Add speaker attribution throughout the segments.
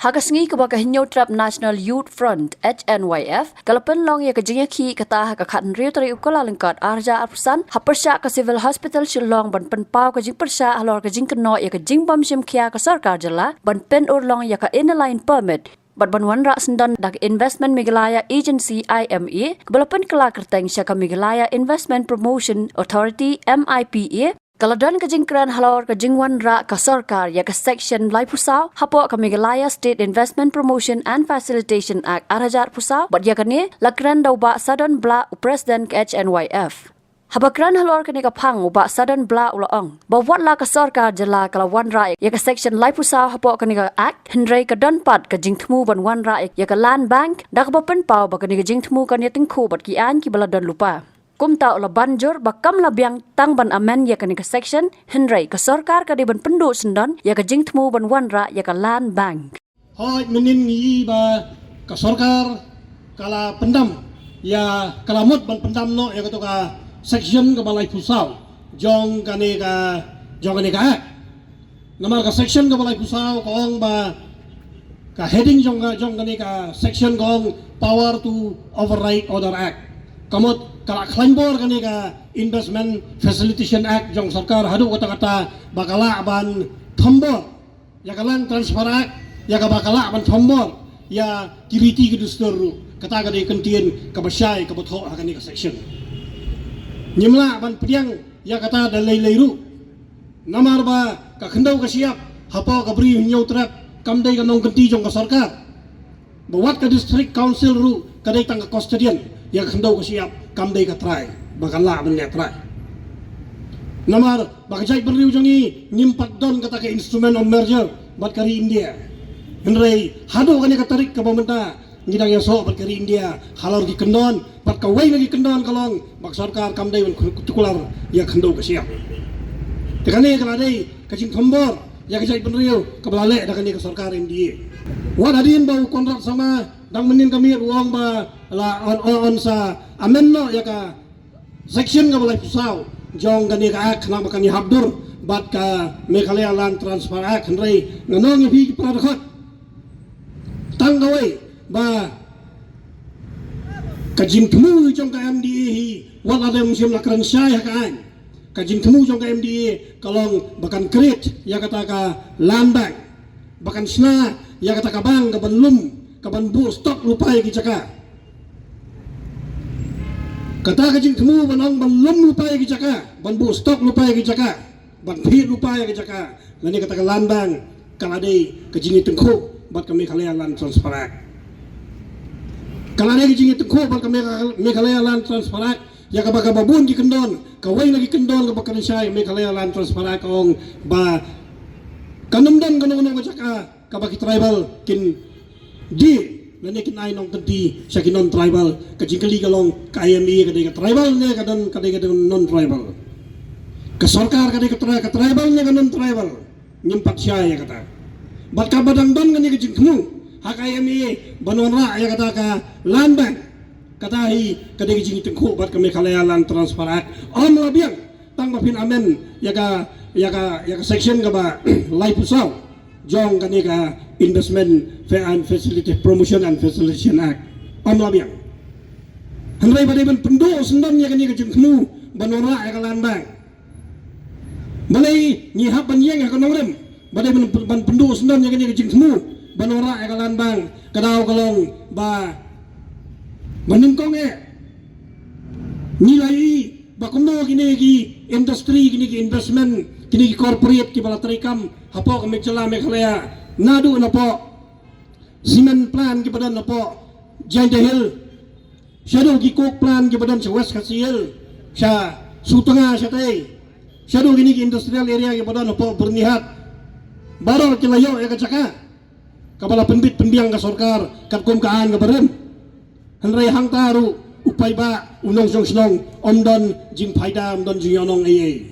Speaker 1: Hagasngi kabaka hinyotrap National Youth Front HNYF kalapan long ya kajingya ki kata ka khan riu tari ukala lengkat arja arpusan hapersya ka civil hospital shillong ban penpau kajing persya halor kajing keno ya kajing bam shim kia ka sarkar jala ban pen urlong ya ka inline permit bat banwan ra sendan dak investment Meghalaya agency IMA kebalapan kala kerteng sya ka Meghalaya Investment Promotion Authority MIPA Kaladan kajingkran halor kajingwan ra ka sarkar ya ka section lai pusau hapo ka Meghalaya State Investment Promotion and Facilitation Act arajar pusau bat ya kani lakran dau ba sadon bla president ka HNYF habakran halor kani ka phang ba sadon bla ulaong bawat la ka sarkar jala kalawan ra ya ka section lai pusau hapo kani ka act hendrai ka don pat ka jingthmu ban wan ra ya ka land bank dak ba pen pau ba kani ka jingthmu kan ya tingkhu bat ki an ki baladon lupa kumta ula banjur bakam labiang tang ban amen ya kani ka section hendrai ka sarkar ka di ban pendu sendon ya ka jingthmu ban wanra ya ka land bank
Speaker 2: hoi menin ni ba ka sarkar kala pendam ya kalamut ban pendam no ya ka section ka balai pusau jong kani ka nama ka section ka balai pusau kong ba ka heading jong kani ka section kong power to override order act kamot kala klaimbor kani ka Investment Facilitation Act jong sarkar hadu kata-kata bakala ban thombor ya kalan transfer act ya ka bakala ban thombor ya kiriti ke dustur kata kani kentien ka basyai ka botho kani ka section nyimla ban pediang ya kata dalai leiru namar ba ka khendau ka siap hapo ka bri nyau trap kamdai ka nong kenti jong ka sarkar bawat ka district council ru kadai tang ka custodian ya khendau ka siap kamdai ka try bakala ban ya try namar bakajai berliu jongi nyimpat don kata ka instrument of merger bat kari India henrei hadu kani ka tarik ka pementa ngidang ya so bat kari India halor ki kendon bat ka wai lagi kendon kalong bak sarkar kamdai ban kutukular ya khendau ka siap tekane kala dei kajing thombor ya kajai berliu ka balale da kani ka sarkar India wadadin bau kontrak sama dang menin kami ruang ba la on sa amenno ya ka section ka balai pusau jong kani ka ak nama kani habdur bat ka Meghalaya Land Transfer Act hendrai nganong hi pradakot tanggawai ba kajing temu jong ka MDA hi wala dem sim lakran syai ka an kajing temu jong ka MDA kalong bakan kredit ya kata ka lambang bakan sna ya kata ka bang ka banlum kaban bu stok lupai ki caka kata kajing temu banong belum lupai ki caka ban bu stok lupai ki caka ban phi lupai ki caka lani kata ka landang kalade kajing tengku bat kami Meghalaya Land Transfer Act kalade kajing tengku bat kami Meghalaya Land Transfer Act ya ka baka babun ki kendon kawai lagi kendon ka bakal syai Meghalaya Land Transfer Act ong ba kanumdan kanong ka caka ka baki tribal kin di nani kinai nong tenti sa non tribal kajingkali kalong ka IMA kadai ka tribal ne kadai non tribal ka sarkar kadai ka tribal ne ka non tribal nyimpat siya ya kata bat ka badang don ngani kajingmu hak IMA banonra ya kata ka landang kata hi kadai kajing tengku bat ka Meghalaya Land Transfer Act om labiang tang mapin amen ya ka section ka ba lai pusau jong kani ka Investment and Facility Promotion and Facilitation Act amlabiang hendrai badai ban pendo sendan ya kani ka jengmu banora ya ka landang balai ni hap ban yang ya ka nongrem badai ban pendo sendan ya kani ka jengmu banora ya ka landang kadau kalong ba maningkong nilai bakundo kini ki industri kini ki investment kini ki corporate ki bala trikam hapo ka Meghalaya nadu na po cement plan ki badan na po Janda Hill shadow ki coke plan ki badan sa West Kasiel sa Sutanga sa tay shadow kini ki industrial area ki badan na po Bernihat baro ki layo ya ka tsaka kabala penbit pendiang ka sarkar katkum kaan ka barem hanray hang taru upay ba unong song slong omdon jing paida omdon jing yonong ay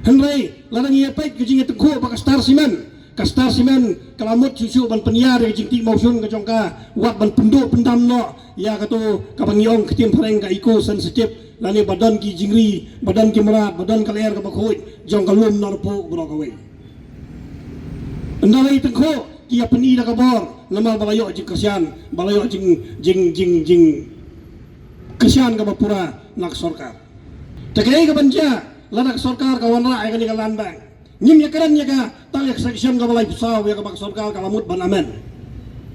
Speaker 2: hanray lanang iyapay kajing itukho baka Star Cement ka Star Cement kalamot susu ban penyari jing ti mausun ka jongka wat ban pendo pendam no ya kato kapangyong ketim pareng ka iko sensitif lani badan ki jingri badan ki merat badan ka leer ka bakhoy jong kalum narpo bro ka we ndalay tengko kia peni dah kabor lama balayo jing kesian balayo jing kesian ka bapura nak sorkar tekai ka banja lanak sorkar kawan ra ka ni kalan bang nyim ya keren ya ka talik section ka balai pusaw ya ka bak sorkar kalamut ban amen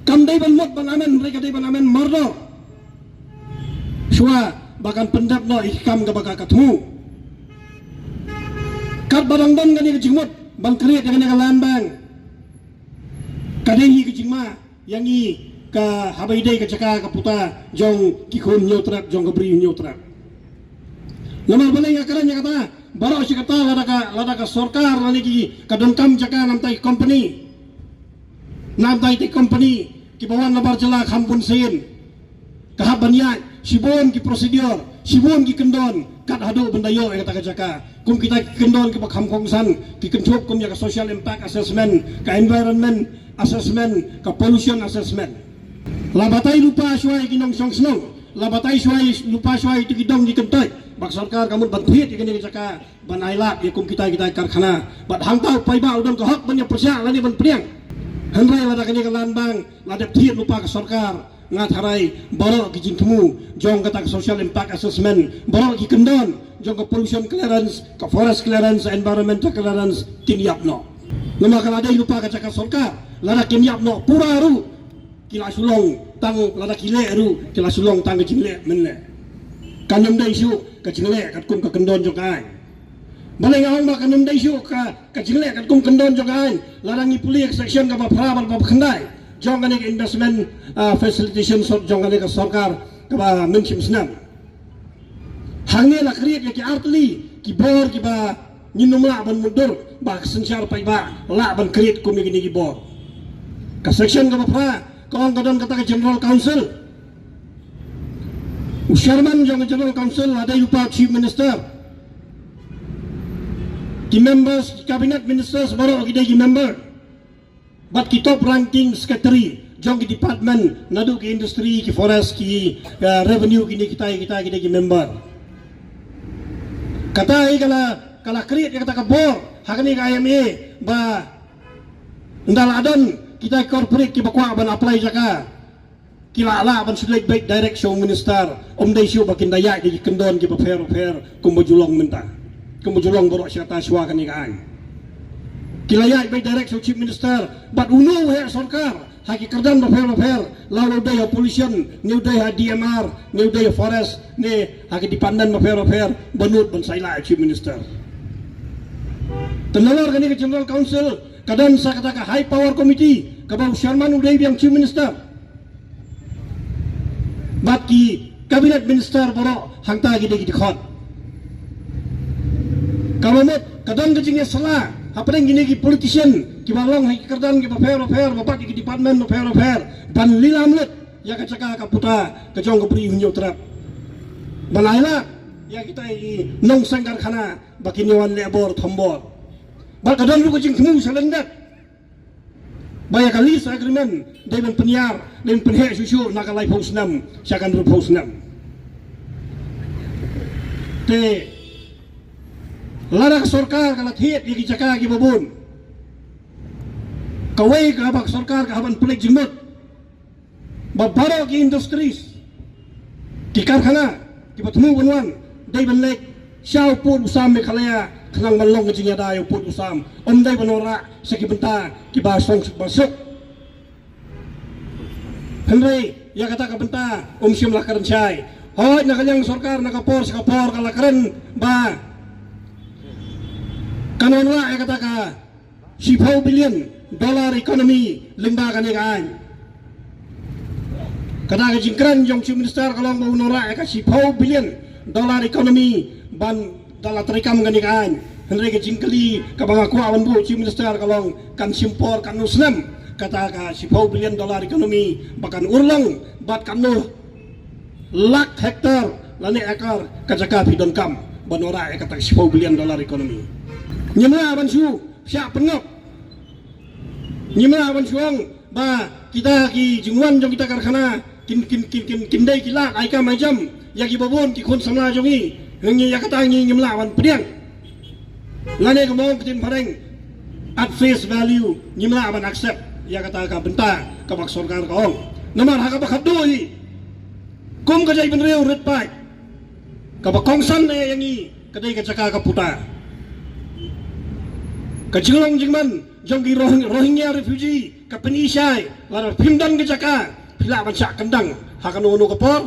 Speaker 2: kam dai ban mut ban amen mereka dai ban amen mardo shua bakan pendap no ikam ka baka katmu kat barang dan ka ni jingmut ban kriet ka ni kalan bang kadehi ke jingma yang i ka habaidai ka caka ka puta jong kikun nyotrat jong kabri nyotrat nama balai ngakaran nya kata baro si kata lada ka sorkar lani ki kadongkam caka namtai company namtai te company ki bawan labar jela kampun sein kahabanya sibon ki prosedur sibon ki kendon kat hadu bendayo kata ka caka kum kita kendon ki bakham kongsan ki kencup kum ya ka social impact assessment ka environment assessment ka pollution assessment labatai lupa syuai kinong song senong labatai syuai lupa syuai itu kidong di kentai bak sarkar kamu bantuit ikan ni caka ban ailap ya kum kita karkhana bat hangtau pai ba udang ko hak ban ya persya lani ban priang handrai lada kani kalan bang lada thiet lupa ka sarkar ngat harai baro ki jingtemu jong kata social impact assessment baro ki kendon jong ka pollution clearance ka forest clearance environmental clearance tinyapno nama kala dai lupa ka caka sarkar lada kinyapno pura ru kila sulong tang lada kile ru kila sulong tang ke jingle menle kanum dai syu ka jingle kat kum ka kendon jong ai balai ngawang ba kanum dai syu ka jingle kat kum kendon jong ai lada ngi pulik section ka ba phra ba khandai jong ka investment facilitation jong ka sarkar ka ba menchim snam hangne la kriet ya ki artli ki bor ki ba nyinumla ban mundur ba sensyar pai ba la ban kriet kum ni ki bor ka section ka ba phra kong kadang kata ke General Council Usharman jong General Council ada lupa Chief Minister ki members cabinet ministers baru kita ki member but ki top ranking secretary jong ki department nadu ki industry ki forest ki revenue kini kita ki member kata ai kala create kata ka bor hakani ka IMA ba ndal adon kita corporate ki bakwa ban apply jaka kila ala ban select baik direct show minister dai show bakin daya di kendon ki fair kumbo julong minta kumbo julong borok syata sywa kan ikan kila ya baik direct show chief minister but uno he sarkar haki kerdan fair lalu daya pollution new daya DMR new daya forest ne haki dipandan fair banut ban saila chief minister tenalor kan ke General Council kadang saya katakan high power committee kabau Sharman udah yang chief minister baki kabinet minister borok hangta gede khot kalau mot kadang kecingnya salah apa yang gini ki politician ki balong ki kerdan ki fair bapak ki department fair ban lilamlet ya kacaka kaputa kejong kepri hunyo trap balaila ya kita ini nong sangkar khana baki nyawan lebor thombor bal kadang lu kecing temu salendak baya kali agreement dengan penyiar dan penhek susu nak live house 6 siakan root house 6 te larak sarkar kala thiet di jaka ki babun kawai ka bak sarkar ka haban pelik jimut babaro ki industries ki karkhana ki batmu banwan dai banlek syau pun usam me khalaya khanang malong ke jinya dayo put usam dai banora seki benta ki basong basuk Henry ya kata ka benta sim lah karen chai hoy nakanyang sarkar nakapor kala karen ba kanon ra ya kata ka $10 billion economy limba kan ikan kata ka jingkran jong chief minister kalong ba unora ya ka $10 billion economy ban dalam terikam ganikan Henry ke jingkeli ke bangaku awan bu chief minister kalong kan simpor kan uslam kata ka $10 billion ekonomi bahkan urlang bat kanu lak hektar lani ekar kajaka pidon kam banora kata $10 billion ekonomi nyemla awan su siap pengap nyemla awan suang ba kita ki jingwan jong kita karkhana kin dai kilak aika macam ya ki babon ki khon samla jongi ngi ya kata ngi nyemlawan pediang lane kemong ketin pareng at face value nyemlawan accept ya kata ka benta ka bak sarkar ka ong namar ha ka bak doi kum ka jai ben riu ret pai ka bak kongsan ne yang i kadai ka caka ka puta ka jinglong jingman jong ki Rohingya refugee ka penisai lar pimdan ka caka pila ban sak kendang ha ka no ka por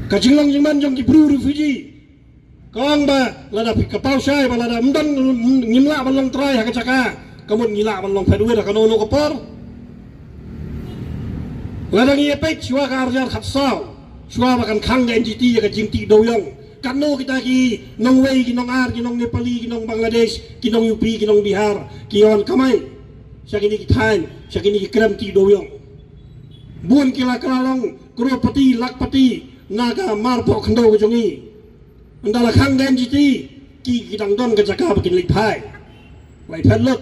Speaker 2: ka jinglong jingman jong ki bru refugee kong ba lada kapau sai ba lada mdan ngimla ban long trai ha ka caka kamun ngila ban long pedwe ha ka no ka por lada ngi pek chua ka arjar khat sao chua ba kan khang ga NGT ya ka jingti doyong kano kita ki nong wei ki nong ar ki nong Nepali ki nong Bangladesh ki nong UP ki nong Bihar ki on kamai syakini ki thain syakini ki kram ti doyong buon kila kalalong crorepati lakpati naga marpo khando ko jongi andala khang ga NGT ki dang don ka jaka ba kin lik phai lai phet lok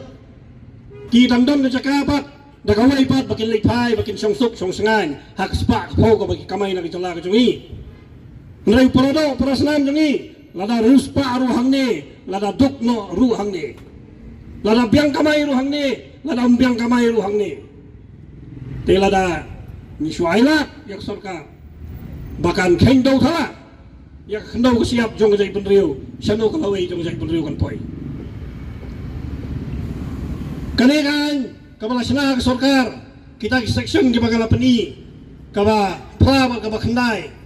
Speaker 2: ki dang don ka jaka bat da ka wei pat ba kin lik phai ba kin song suk song sangan hak spak pho ko ba ki kamai na ki jala ka jongi Nrai porodo perasnan jongi lada ruspa ru hangne lada dukno ru hangne lada biang kamai ru hangne lada biang kamai ru hangne te lada ni shuaila yak sarkar bakan khendo thala yak khendo ko siap jong jai penriu sano ka lawai jong jai penriu kan poi kane kan kabala sna ka sarkar kita ki section di bagala peni kaba pra ba kaba khandai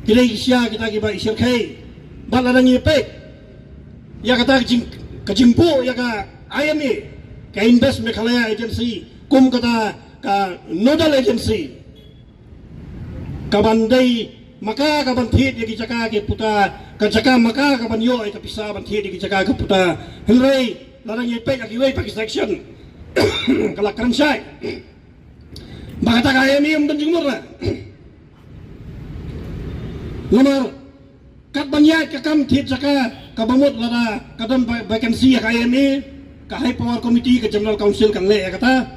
Speaker 2: kita isya kita kiba isir kai bala nang ipek ya kata kajimpo ya ka IMA ka Invest Meghalaya Agency kum kata ka nodal agency kabandai maka kabanthit ya kijaka ke puta kajaka maka kabanyo ay kapisa banthit ya kijaka ke puta henry larang ipek akiway Pakistan kala kansai bakata ka IMA umdan jingmur na lamar kat banyak ka kam thit jaka ka bamut lada kadam vacancy ka IMA ka high power committee ka general council kan le kata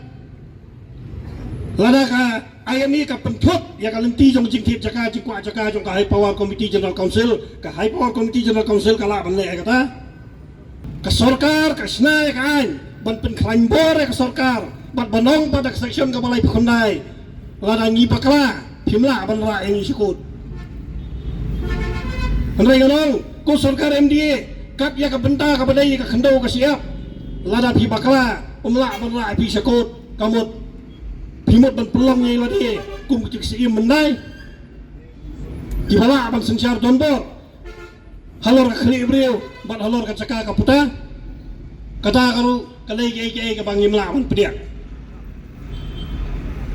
Speaker 2: lada ka IMA ka penthot ya ka lenti jong jing thit jaka jing kwa jaka jong ka high power committee general council ka la ban le kata ka sarkar ka snai ka an ban pen khlain bor ka sarkar bat banong badak section ka balai phondai lada ngi bakla phimla ban ra eng sikut Andai ganong, ko sarkar MDA, kat ya ka benta ka badai ka khando ka siap. Lada pi bakla, umla banla pi sakot, kamot. Pimot ban pelong ngai ladi, kum kecik siim mendai. Di bala ban sensyar donbor. Halor ka khli ibreu, ban halor ka caka ka puta. Kata karu kalai ke ka bang imla ban pediak.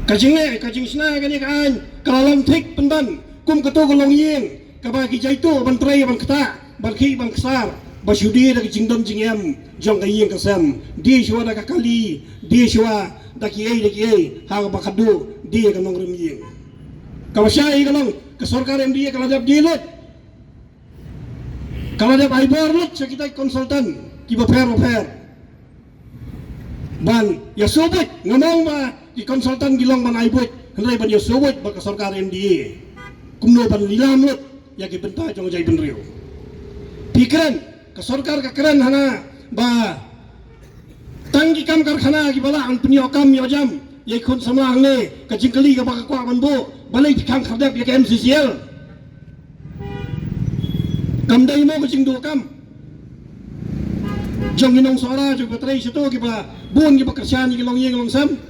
Speaker 2: Kajing sna gani kan, kalalam thik pendan, kum ketu golong yeng. Kabagi jaito ban tray ban kata ban khi ban ksar basyudi da jingdom jingem jong kayeng kasam di shwa da kali di shwa da ki ha ba khadu di ka nong rim kawasai kalong ka sarkar MDA kala dap dilot kala dap aibor lot sa kita konsultan ki ba fair ban ya sobot ngamong ba ki konsultan gilong ban aibot hendai ban ya sobot ba ka sarkar MDA kumno ban lilam lot ya ki benta jong jai benriu pikiran ka sarkar ka keren hana ba tangki kam karkhana ki bala an punyo kam yo jam ye khun samlang ne ka jingkali ka ba ka kwa ban bo balai khang khadap ya ka MCCL kam dai mo ka jingdo kam jong inong sora jong patrai sito ki ba bun ki ba kersan ki long yeng long sam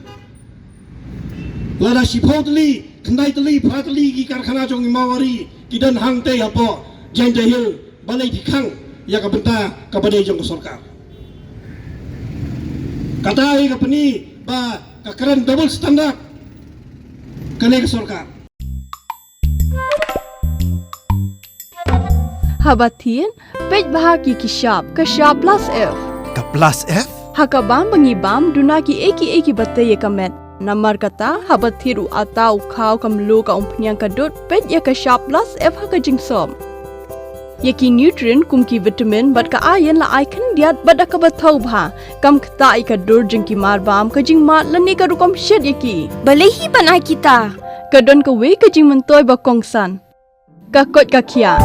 Speaker 2: lada sipotli khandai tali phatli ki karkhana jong mawari kidan hang te apo jeng jahil balai dikhang ya ka benta ka badai jong sarkar kata ai ka peni ba ka keren double standard kane ka sarkar
Speaker 3: habatin pej bahagi kishap ka sharp plus f
Speaker 4: Ka plus F?
Speaker 3: hakabam bangibam dunaki eki batay kamet Namar kata habat thiru atau kau kamlu ka umpnyang kadut pet ya ka sharp plus F ha ka jingsom. Yaki nutrient kum ki vitamin bat ka iron la ai kan diat bat ka bathau bha kam kta I ka dur jing ki mar bam ka jing mat lani ka rukom shed yaki.
Speaker 5: Balehi banai kita.
Speaker 3: Ka don ka we ka jing mentoy ba kongsan. Ka kot ka kia.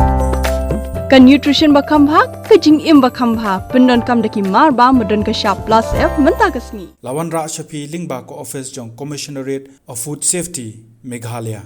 Speaker 3: Ka nutrition bakam bha ka jing im bakam bha pendon kam daki mar ba modon ka sharp plus F menta kasni.
Speaker 4: Lawan Ra Shafi Lingba ko office jong Commissionerate of Food Safety Meghalaya.